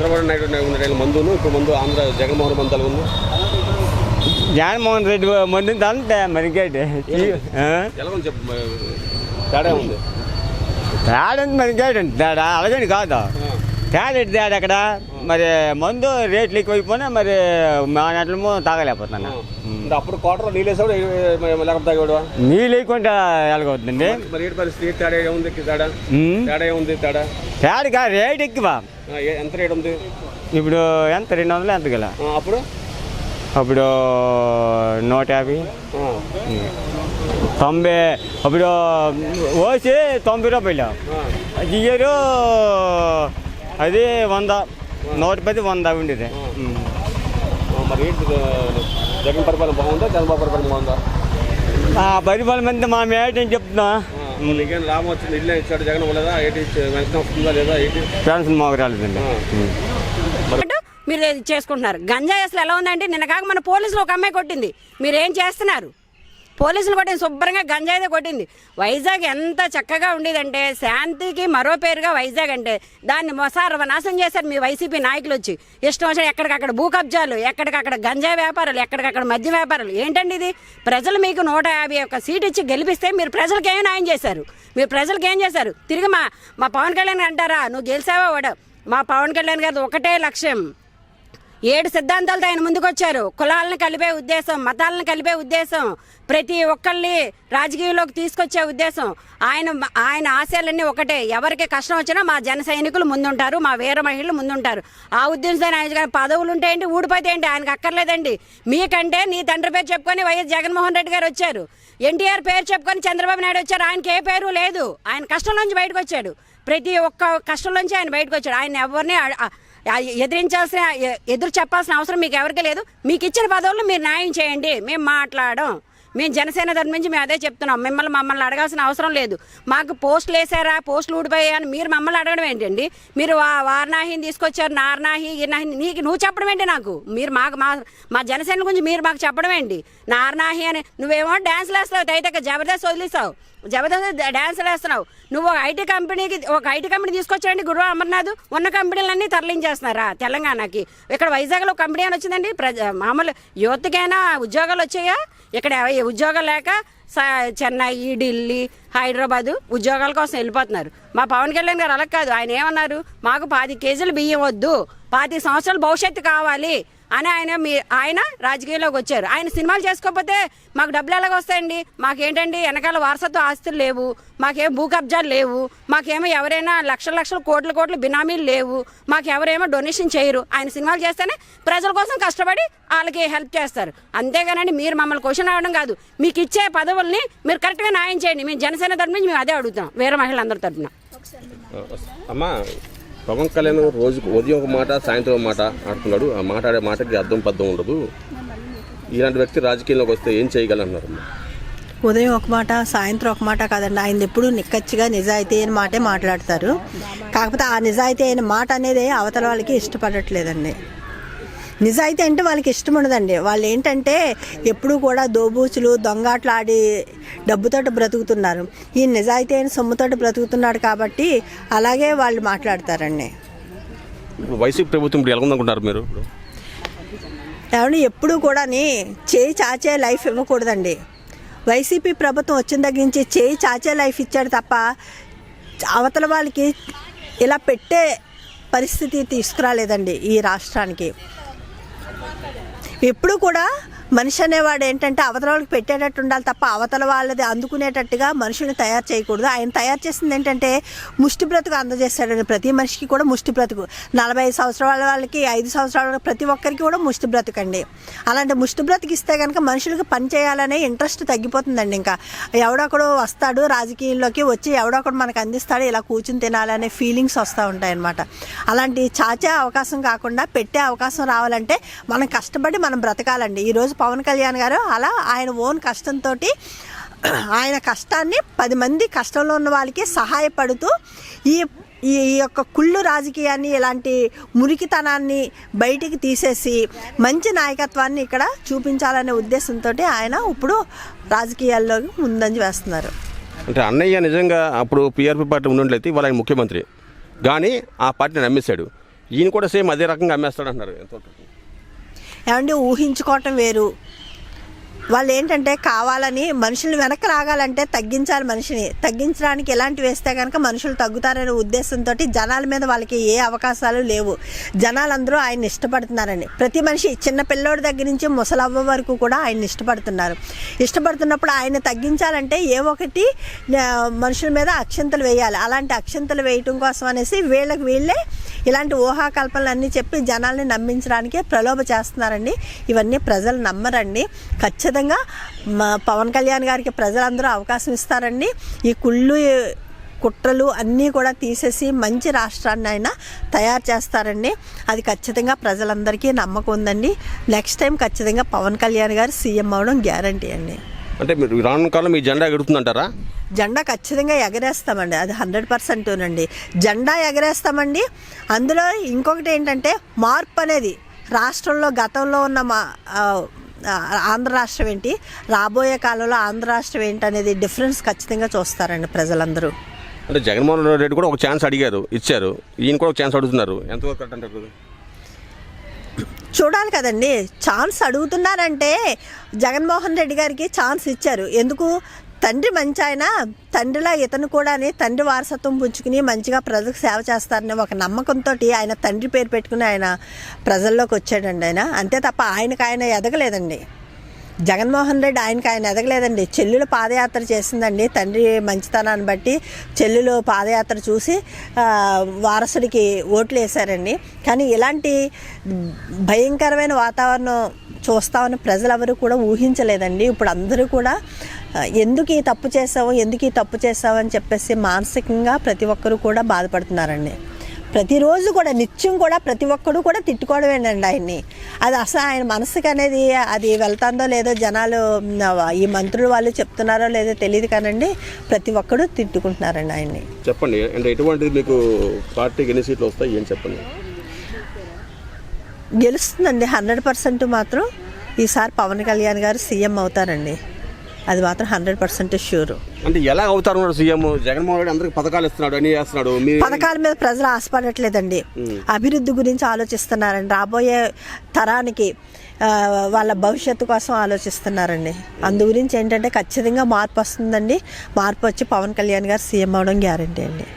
చంద్రబాబు నాయుడు మందును ఇప్పుడు ముందు ఆంధ్ర జగన్మోహన్ మందు ఉంది. జగన్మోహన్ రెడ్డి మందు అంటే మరి ఎలా ఉంది చెప్పు, తేడా ఉంది. తేడా మరి తేడా అలాగని కాదు, తేడా తేడా అక్కడ మరి మందు రేట్లు ఎక్కువైపోయినా మరి మా నెట్లమో తాగలేకపోతున్నా. అప్పుడు కోటలో నీళ్ళు వేసాడు లేకపోతే తాగేవాడు, నీళ్ళు వేయకుండా ఎలాగవుతుందండి మరి ఏంటి పరిస్థితి? తేడా ఏముంది? తేడా తేడా ఏముంది? తేడా రేట్ ఎక్కువ. ఎంత రేట్ ఉంది ఇప్పుడు? ఎంత 200 ఎంత గల అప్పుడు? అప్పుడు 150 90. అప్పుడు ఓసి 90 రూపాయలు, జియ్యరు అది 100 110 100 ఉండేది. మరి జగన్ పరిపాలన బాగుందా, చంద్రబాబు పరిపాలన బాగుందా? పరిపాలన అంతా మా మేటని చెప్తున్నా. నీకేం లాభం వచ్చింది? ఇల్లు ఇచ్చాడు జగన్ లేదా? పెన్షన్ వస్తుందా లేదా? పెన్షన్ మాకు రాలేదండి. మీరు చేసుకుంటున్నారు. గంజాయి అసలు ఎలా ఉందంటే నిన్న కాక మన పోలీసులు ఒక అమ్మాయి కొట్టింది. మీరేం చేస్తున్నారు? పోలీసులు కొట్టింది, శుభ్రంగా గంజాయిదే కొట్టింది. వైజాగ్ ఎంత చక్కగా ఉండేదంటే, శాంతికి మరో పేరుగా వైజాగ్ అంటే, దాన్ని సర్వనాశనం చేశారు మీ వైసీపీ నాయకులు వచ్చి. ఇష్టం వచ్చిన ఎక్కడికక్కడ భూ కబ్జాలు, ఎక్కడికక్కడ గంజాయి వ్యాపారాలు, ఎక్కడికక్కడ మద్య వ్యాపారాలు. ఏంటండి ఇది? ప్రజలు మీకు 151 సీట్ ఇచ్చి గెలిపిస్తే మీరు ప్రజలకు ఏం న్యాయం చేశారు? మీరు ప్రజలకు ఏం చేశారు? తిరిగి మా పవన్ కళ్యాణ్ అంటారా నువ్వు గెలిచావా? వాడు మా పవన్ కళ్యాణ్ గారిది ఒకటే లక్ష్యం, 7 సిద్ధాంతాలతో ఆయన ముందుకొచ్చారు. కులాలను కలిపే ఉద్దేశం, మతాలను కలిపే ఉద్దేశం, ప్రతి ఒక్కళ్ళని రాజకీయంలోకి తీసుకొచ్చే ఉద్దేశం. ఆయన ఆశయాలన్నీ ఒకటే, ఎవరికి కష్టం వచ్చినా మా జన సైనికులు ముందుంటారు, మా వీర మహిళలు ముందుంటారు. ఆ ఉద్దేశంతో ఆయన పదవులు ఉంటే ఏంటి, ఊడిపోతే ఏంటి, ఆయనకు అక్కర్లేదండి. మీకంటే నీ తండ్రి పేరు చెప్పుకొని వైఎస్ జగన్మోహన్ రెడ్డి గారు వచ్చారు, ఎన్టీఆర్ పేరు చెప్పుకొని చంద్రబాబు నాయుడు వచ్చారు. ఆయనకి ఏ పేరు లేదు. ఆయన కష్టంలోంచి బయటకు వచ్చాడు, ప్రతి ఒక్క కష్టంలోంచి ఆయన బయటకు వచ్చాడు. ఆయన ఎవరిని ఎదురు చెప్పాల్సిన అవసరం మీకు ఎవరికి లేదు. మీకు ఇచ్చిన పదవులు మీరు న్యాయం చేయండి, మేము మాట్లాడడం. మేము జనసేన తరఫు నుంచి మేము అదే చెప్తున్నాం. మమ్మల్ని అడగాల్సిన అవసరం లేదు. మాకు పోస్టులు వేసారా, పోస్టులు ఊడిపోయా అని మీరు మమ్మల్ని అడగడం ఏంటండి? మీరు వారణాహిని తీసుకొచ్చారు, నారనాహి గిర్నాహి, నువ్వు చెప్పడం ఏంటి నాకు? మీరు మా జనసేన గురించి మీరు మాకు చెప్పడం ఏంటి? నారనాహి అని నువ్వేమో డ్యాన్స్లు వేస్తావు, అయితే జబర్దస్త్ వదిలేసావు, జబర్దస్త్ డ్యాన్స్లు వేస్తున్నావు. నువ్వు ఒక ఐటీ కంపెనీ తీసుకొచ్చాడండి గురు అమర్నాథ్. ఉన్న కంపెనీలన్నీ తరలించేస్తున్నారా తెలంగాణకి? ఇక్కడ వైజాగ్లో ఒక కంపెనీ అని వచ్చిందండి. మామూలు యువతకైనా ఉద్యోగాలు వచ్చాయా? ఇక్కడ ఉద్యోగాలు లేక చెన్నై, ఢిల్లీ, హైదరాబాదు ఉద్యోగాల కోసం వెళ్ళిపోతున్నారు. మా పవన్ కళ్యాణ్ గారు అలా కాదు. ఆయన ఏమన్నారు? మాకు 10 కేజీలు బియ్యం వద్దు, 10 సంవత్సరాల భవిష్యత్తు కావాలి అని ఆయన రాజకీయాల్లోకి వచ్చారు. ఆయన సినిమాలు చేసుకోకపోతే మాకు డబ్బులు ఎలాగ వస్తాయండి? మాకేంటండి వెనకాల వారసత్వ ఆస్తులు లేవు, మాకేమో భూ కబ్జాలు లేవు, మాకేమో ఎవరైనా లక్షల కోట్లు బినామీలు లేవు, మాకెవరేమో డొనేషన్ చేయరు. ఆయన సినిమాలు చేస్తేనే ప్రజల కోసం కష్టపడి వాళ్ళకి హెల్ప్ చేస్తారు. అంతేగానండి మీరు మమ్మల్ని క్వశ్చన్ అడగడం కాదు. మీకు ఇచ్చే పదవుల్ని మీరు కరెక్ట్గా న్యాయం చేయండి. మేము జనసేన తరఫు నుంచి మేము అదే అడుగుతున్నాం, వేరే మహిళలందరి తరఫున. అమ్మా, పవన్ కళ్యాణ్ రోజుకు ఉదయం ఒక మాట, సాయంత్రం ఒక మాట ఆడుతున్నాడు. ఆ మాట్లాడే మాటకి అర్థం పద్ధం ఉండదు. ఇలాంటి వ్యక్తి రాజకీయంలోకి వస్తే ఏం చేయగలన్నారు? ఉదయం ఒక మాట, సాయంత్రం ఒక మాట కాదండి. ఆయన ఎప్పుడు నిక్కచ్చిగా నిజాయితీ అయిన మాటే మాట్లాడతారు. కాకపోతే ఆ నిజాయితీ అయిన మాట అనేది అవతల వాళ్ళకి ఇష్టపడట్లేదండి. నిజాయితీ అంటే వాళ్ళకి ఇష్టం ఉండదండి. వాళ్ళు ఏంటంటే ఎప్పుడు కూడా దోబూచులు, దొంగాట్లు ఆడి డబ్బుతోటి బ్రతుకుతున్నారు. ఈ నిజాయితీ అయిన సొమ్ముతోటి బ్రతుకుతున్నాడు కాబట్టి అలాగే వాళ్ళు మాట్లాడతారండి. వైసీపీ ప్రభుత్వం ఇప్పుడు ఎలా ఉందనుకుంటారు మీరు? ఏమన్నా ఎప్పుడు కూడా చేయి చాచే లైఫ్ ఇవ్వకూడదండి. వైసీపీ ప్రభుత్వం వచ్చిన దగ్గర నుంచి చేయి చాచే లైఫ్ ఇచ్చాడు తప్ప అవతల వాళ్ళకి ఇలా పెట్టే పరిస్థితి తీసుకురాలేదండి ఈ రాష్ట్రానికి. ఎప్పుడు కూడా మనిషి అనేవాడు ఏంటంటే అవతల వాళ్ళకి పెట్టేటట్టు ఉండాలి తప్ప అవతల వాళ్ళది అందుకునేటట్టుగా మనుషుల్ని తయారు చేయకూడదు. ఆయన తయారు చేసింది ఏంటంటే ముష్టి బ్రతుకు అందజేస్తాడండి. ప్రతి మనిషికి కూడా ముష్టి బ్రతుకు. 45 సంవత్సరాల వాళ్ళకి, 5 సంవత్సరాల వాళ్ళకి, ప్రతి ఒక్కరికి కూడా ముష్టి బ్రతుకండి. అలాంటి ముష్టి బ్రతుకు ఇస్తే కనుక మనుషులకు పని చేయాలనే ఇంట్రెస్ట్ తగ్గిపోతుందండి. ఇంకా ఎవడొకడు వస్తాడు రాజకీయాల్లోకి, వచ్చి ఎవడొకడు మనకు అందిస్తాడు, ఇలా కూర్చుని తినాలనే ఫీలింగ్స్ వస్తూ ఉంటాయన్నమాట. అలాంటి చాచే అవకాశం కాకుండా పెట్టే అవకాశం రావాలంటే మనం కష్టపడి మనం బ్రతకాలండి. ఈరోజు పవన్ కళ్యాణ్ గారు అలా ఆయన ఓన్ కష్టంతో ఆయన కష్టాన్ని 10 మంది కష్టంలో ఉన్న వాళ్ళకి సహాయపడుతూ ఈ యొక్క కుళ్ళు రాజకీయాన్ని, ఇలాంటి మురికితనాన్ని బయటికి తీసేసి మంచి నాయకత్వాన్ని ఇక్కడ చూపించాలనే ఉద్దేశంతో ఆయన ఇప్పుడు రాజకీయాల్లో ముందంజ వేస్తున్నారు. అంటే అన్నయ్య నిజంగా అప్పుడు పీఆర్పీ పార్టీ ఉన్నట్లయితే వాళ్ళ ముఖ్యమంత్రి కానీ ఆ పార్టీని నమ్మేశాడు. ఈయన కూడా సేమ్ అదే రకంగా అమ్మేస్తాడు అంటున్నారు. ఏమంటే ఊహించుకోవటం వేరు. వాళ్ళు ఏంటంటే కావాలని మనుషులు వెనక్కి రాగాలంటే తగ్గించాలి. మనిషిని తగ్గించడానికి ఎలాంటి వేస్తే కనుక మనుషులు తగ్గుతారనే ఉద్దేశంతో జనాల మీద వాళ్ళకి ఏ అవకాశాలు లేవు. జనాలందరూ ఆయన ఇష్టపడుతున్నారండి. ప్రతి మనిషి చిన్న పిల్లోడి దగ్గర నుంచి ముసలవ్వ వరకు కూడా ఆయన ఇష్టపడుతున్నారు. ఇష్టపడుతున్నప్పుడు ఆయన తగ్గించాలంటే ఏ ఒకటి మనుషుల మీద అక్షంతలు వేయాలి. అలాంటి అక్షంతలు వేయటం కోసం అనేసి వీళ్ళే ఇలాంటి ఊహాకల్పనలు అన్నీ చెప్పి జనాల్ని నమ్మించడానికే ప్రలోభ చేస్తున్నారండి. ఇవన్నీ ప్రజలు నమ్మరండి. ఖచ్చితంగా పవన్ కళ్యాణ్ గారికి ప్రజలందరూ అవకాశం ఇస్తారండి. ఈ కుట్రలు అన్నీ కూడా తీసేసి మంచి రాష్ట్రాన్ని ఆయన తయారు చేస్తారండి. అది ఖచ్చితంగా ప్రజలందరికీ నమ్మకం ఉందండి. నెక్స్ట్ టైం ఖచ్చితంగా పవన్ కళ్యాణ్ గారు సీఎం అవడం గ్యారంటీ అండి. అంటే మీరు రానున్న కాలం మీ జెండా ఎగురుతుందంటారా? జెండా ఖచ్చితంగా ఎగరేస్తామండి. అది 100%నండి. జెండా ఎగరేస్తామండి. అందులో ఇంకొకటి ఏంటంటే మార్పు అనేది రాష్ట్రంలో గతంలో ఉన్న ఆంధ్ర రాష్ట్రం ఏంటి, రాబోయే కాలంలో ఆంధ్ర రాష్ట్రం ఏంటి అనేది డిఫరెన్స్ ఖచ్చితంగా చూస్తారండి ప్రజలందరూ. అంటే జగన్మోహన్ రెడ్డి కూడా ఒక ఛాన్స్ అడిగారు, ఇచ్చారు. ఈయన కూడా ఒక ఛాన్స్ అడుగుతున్నారు. ఎంతవరకు కరెక్ట్ అంటారు? చూడాలి కదండి. ఛాన్స్ అడుగుతున్నారంటే జగన్మోహన్ రెడ్డి గారికి ఛాన్స్ ఇచ్చారు. ఎందుకు? తండ్రి మంచి ఆయన, తండ్రిలా ఇతను కూడా తండ్రి వారసత్వం పుంజుకుని మంచిగా ప్రజలకు సేవ చేస్తారని ఒక నమ్మకంతో ఆయన తండ్రి పేరు పెట్టుకుని ఆయన ప్రజల్లోకి వచ్చాడండి ఆయన. అంతే తప్ప ఆయన ఎదగలేదండి. జగన్మోహన్ రెడ్డి ఆయన ఎదగలేదండి. చెల్లెలు పాదయాత్ర చేసిందండి. తండ్రి మంచితనాన్ని బట్టి చెల్లెలు పాదయాత్ర చూసి వారసుడికి ఓట్లు వేశారండి. కానీ ఇలాంటి భయంకరమైన వాతావరణం చూస్తామని ప్రజలెవరూ కూడా ఊహించలేదండి. ఇప్పుడు అందరూ కూడా ఎందుకు ఈ తప్పు చేసావు అని చెప్పేసి మానసికంగా ప్రతి ఒక్కరూ కూడా బాధపడుతున్నారండి. ప్రతిరోజు కూడా నిత్యం కూడా ప్రతి ఒక్కరు కూడా తిట్టుకోవడమేనండి ఆయన్ని. అది అసలు ఆయన మనసుకి అనేది అది వెళ్తుందో లేదో జనాలు ఈ మంత్రులు వాళ్ళు చెప్తున్నారో లేదో తెలియదు కానండి ప్రతి ఒక్కరు తిట్టుకుంటున్నారండి ఆయన్ని. చెప్పండి, అంటే ఎటువంటిది మీకు పార్టీకి ఎన్ని సీట్లు వస్తాయి ఏం చెప్పండి? గెలుస్తుందండి 100% మాత్రం. ఈసారి పవన్ కళ్యాణ్ గారు సీఎం అవుతారండి. అది మాత్రం 100% షూర్. అంటే ఎలా అవుతారు సీఎం? జగన్మోహన్ రెడ్డి అందరికి పథకాలు ఇస్తున్నాడు, అన్ని చేస్తున్నాడు. పథకాల మీద ప్రజలు ఆశపడట్లేదండి. అభివృద్ధి గురించి ఆలోచిస్తున్నారండి. రాబోయే తరానికి వాళ్ళ భవిష్యత్తు కోసం ఆలోచిస్తున్నారండి. అందు గురించి ఏంటంటే ఖచ్చితంగా మార్పు వస్తుందండి. మార్పు వచ్చి పవన్ కళ్యాణ్ గారు సీఎం అవడం గ్యారంటీ అండి.